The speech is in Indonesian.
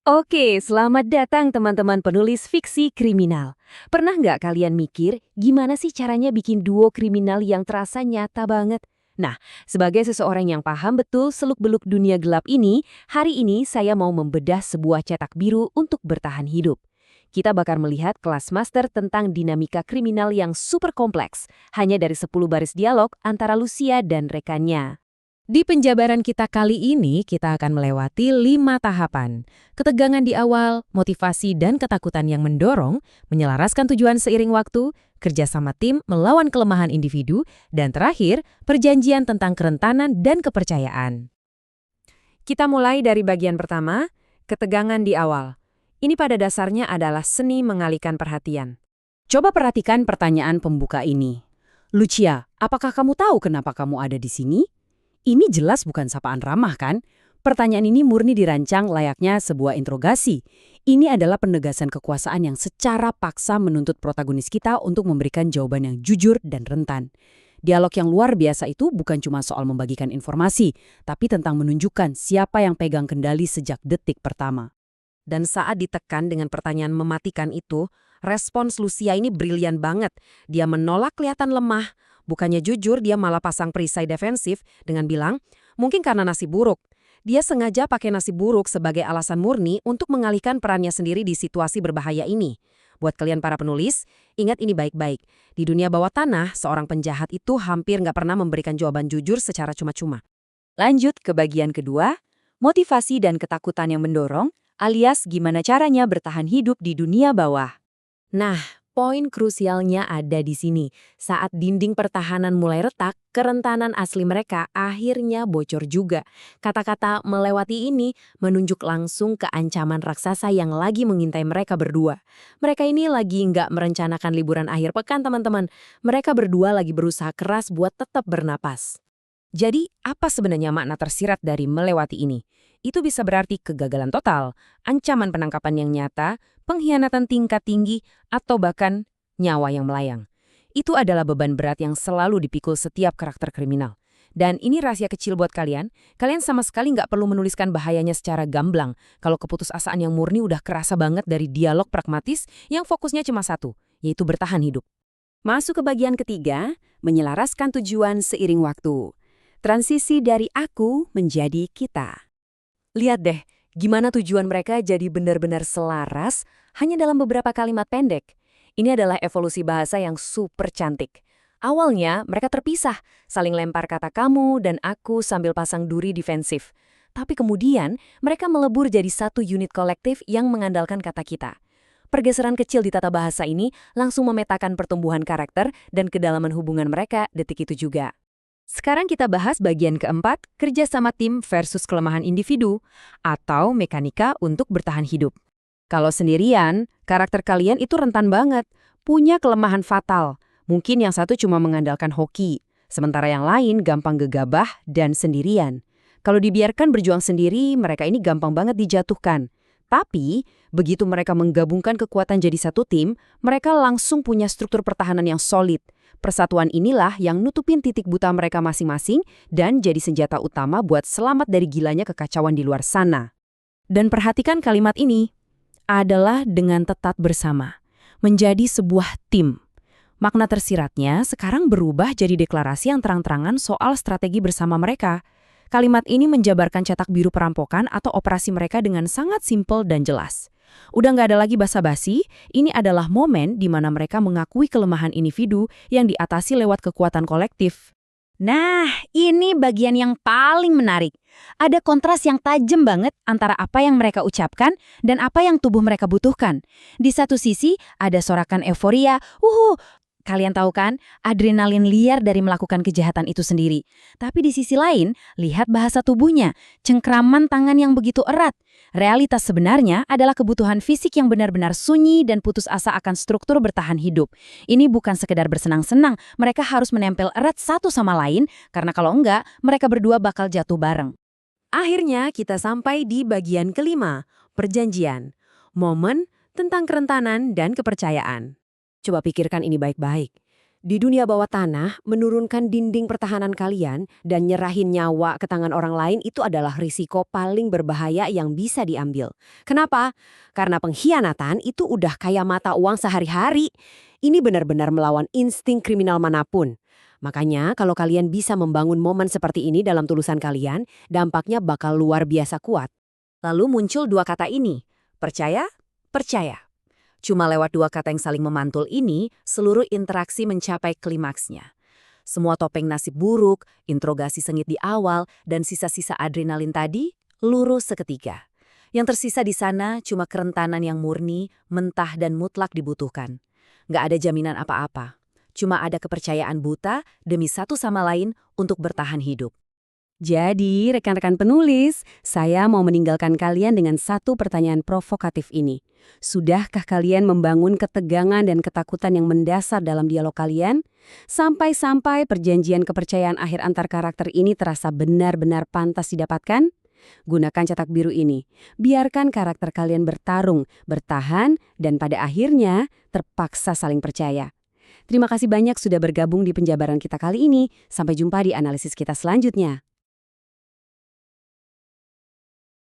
Oke, selamat datang teman-teman penulis fiksi kriminal. Pernah nggak kalian mikir gimana sih caranya bikin duo kriminal yang terasa nyata banget? Nah, sebagai seseorang yang paham betul seluk-beluk dunia gelap ini, hari ini saya mau membedah sebuah cetak biru untuk bertahan hidup. Kita bakal melihat kelas master tentang dinamika kriminal yang super kompleks, hanya dari 10 baris dialog antara Lucia dan rekannya. Di penjabaran kita kali ini, kita akan melewati 5 tahapan. Ketegangan di awal, motivasi dan ketakutan yang mendorong, menyelaraskan tujuan seiring waktu, kerjasama tim melawan kelemahan individu, dan terakhir, perjanjian tentang kerentanan dan kepercayaan. Kita mulai dari bagian pertama, ketegangan di awal. Ini pada dasarnya adalah seni mengalihkan perhatian. Coba perhatikan pertanyaan pembuka ini. Lucia, apakah kamu tahu kenapa kamu ada di sini? Ini jelas bukan sapaan ramah, kan? Pertanyaan ini murni dirancang layaknya sebuah interogasi. Ini adalah penegasan kekuasaan yang secara paksa menuntut protagonis kita untuk memberikan jawaban yang jujur dan rentan. Dialog yang luar biasa itu bukan cuma soal membagikan informasi, tapi tentang menunjukkan siapa yang pegang kendali sejak detik pertama. Dan saat ditekan dengan pertanyaan mematikan itu, respons Lucia ini brilian banget. Dia menolak kelihatan lemah. Bukannya jujur, dia malah pasang perisai defensif dengan bilang, mungkin karena nasi buruk. Dia sengaja pakai nasi buruk sebagai alasan murni untuk mengalihkan perannya sendiri di situasi berbahaya ini. Buat kalian para penulis, ingat ini baik-baik. Di dunia bawah tanah, seorang penjahat itu hampir nggak pernah memberikan jawaban jujur secara cuma-cuma. Lanjut ke bagian kedua, motivasi dan ketakutan yang mendorong, alias gimana caranya bertahan hidup di dunia bawah. Nah, poin krusialnya ada di sini. Saat dinding pertahanan mulai retak, kerentanan asli mereka akhirnya bocor juga. Kata-kata melewati ini menunjuk langsung ke ancaman raksasa yang lagi mengintai mereka berdua. Mereka ini lagi nggak merencanakan liburan akhir pekan, teman-teman. Mereka berdua lagi berusaha keras buat tetap bernapas. Jadi, apa sebenarnya makna tersirat dari melewati ini? Itu bisa berarti kegagalan total, ancaman penangkapan yang nyata, pengkhianatan tingkat tinggi, atau bahkan nyawa yang melayang. Itu adalah beban berat yang selalu dipikul setiap karakter kriminal. Dan ini rahasia kecil buat kalian sama sekali nggak perlu menuliskan bahayanya secara gamblang kalau keputusasaan yang murni udah kerasa banget dari dialog pragmatis yang fokusnya cuma satu, yaitu bertahan hidup. Masuk ke bagian ketiga, menyelaraskan tujuan seiring waktu. Transisi dari aku menjadi kita. Lihat deh, gimana tujuan mereka jadi benar-benar selaras hanya dalam beberapa kalimat pendek. Ini adalah evolusi bahasa yang super cantik. Awalnya mereka terpisah, saling lempar kata kamu dan aku sambil pasang duri defensif. Tapi kemudian mereka melebur jadi satu unit kolektif yang mengandalkan kata kita. Pergeseran kecil di tata bahasa ini langsung memetakan pertumbuhan karakter dan kedalaman hubungan mereka detik itu juga. Sekarang kita bahas bagian keempat, kerjasama tim versus kelemahan individu, atau mekanika untuk bertahan hidup. Kalau sendirian, karakter kalian itu rentan banget, punya kelemahan fatal. Mungkin yang satu cuma mengandalkan hoki, sementara yang lain gampang gegabah dan sendirian. Kalau dibiarkan berjuang sendiri, mereka ini gampang banget dijatuhkan. Tapi, begitu mereka menggabungkan kekuatan jadi satu tim, mereka langsung punya struktur pertahanan yang solid. Persatuan inilah yang nutupin titik buta mereka masing-masing dan jadi senjata utama buat selamat dari gilanya kekacauan di luar sana. Dan perhatikan kalimat ini, adalah dengan tetap bersama, menjadi sebuah tim. Makna tersiratnya sekarang berubah jadi deklarasi yang terang-terangan soal strategi bersama mereka. Kalimat ini menjabarkan cetak biru perampokan atau operasi mereka dengan sangat simpel dan jelas. Udah nggak ada lagi basa-basi, ini adalah momen di mana mereka mengakui kelemahan individu yang diatasi lewat kekuatan kolektif. Nah, ini bagian yang paling menarik. Ada kontras yang tajam banget antara apa yang mereka ucapkan dan apa yang tubuh mereka butuhkan. Di satu sisi, ada sorakan euforia, kalian tahu kan, adrenalin liar dari melakukan kejahatan itu sendiri. Tapi di sisi lain, lihat bahasa tubuhnya, cengkraman tangan yang begitu erat. Realitas sebenarnya adalah kebutuhan fisik yang benar-benar sunyi dan putus asa akan struktur bertahan hidup. Ini bukan sekedar bersenang-senang, mereka harus menempel erat satu sama lain, karena kalau enggak, mereka berdua bakal jatuh bareng. Akhirnya kita sampai di bagian kelima, perjanjian. Momen tentang kerentanan dan kepercayaan. Coba pikirkan ini baik-baik. Di dunia bawah tanah, menurunkan dinding pertahanan kalian dan nyerahin nyawa ke tangan orang lain itu adalah risiko paling berbahaya yang bisa diambil. Kenapa? Karena pengkhianatan itu udah kayak mata uang sehari-hari. Ini benar-benar melawan insting kriminal manapun. Makanya kalau kalian bisa membangun momen seperti ini dalam tulisan kalian, dampaknya bakal luar biasa kuat. Lalu muncul dua kata ini, percaya, percaya. Cuma lewat dua kata yang saling memantul ini, seluruh interaksi mencapai klimaksnya. Semua topeng nasib buruk, interogasi sengit di awal, dan sisa-sisa adrenalin tadi lurus seketika. Yang tersisa di sana cuma kerentanan yang murni, mentah dan mutlak dibutuhkan. Nggak ada jaminan apa-apa. Cuma ada kepercayaan buta demi satu sama lain untuk bertahan hidup. Jadi, rekan-rekan penulis, saya mau meninggalkan kalian dengan satu pertanyaan provokatif ini. Sudahkah kalian membangun ketegangan dan ketakutan yang mendasar dalam dialog kalian? Sampai-sampai perjanjian kepercayaan akhir antar karakter ini terasa benar-benar pantas didapatkan? Gunakan cetak biru ini. Biarkan karakter kalian bertarung, bertahan, dan pada akhirnya terpaksa saling percaya. Terima kasih banyak sudah bergabung di penjabaran kita kali ini. Sampai jumpa di analisis kita selanjutnya.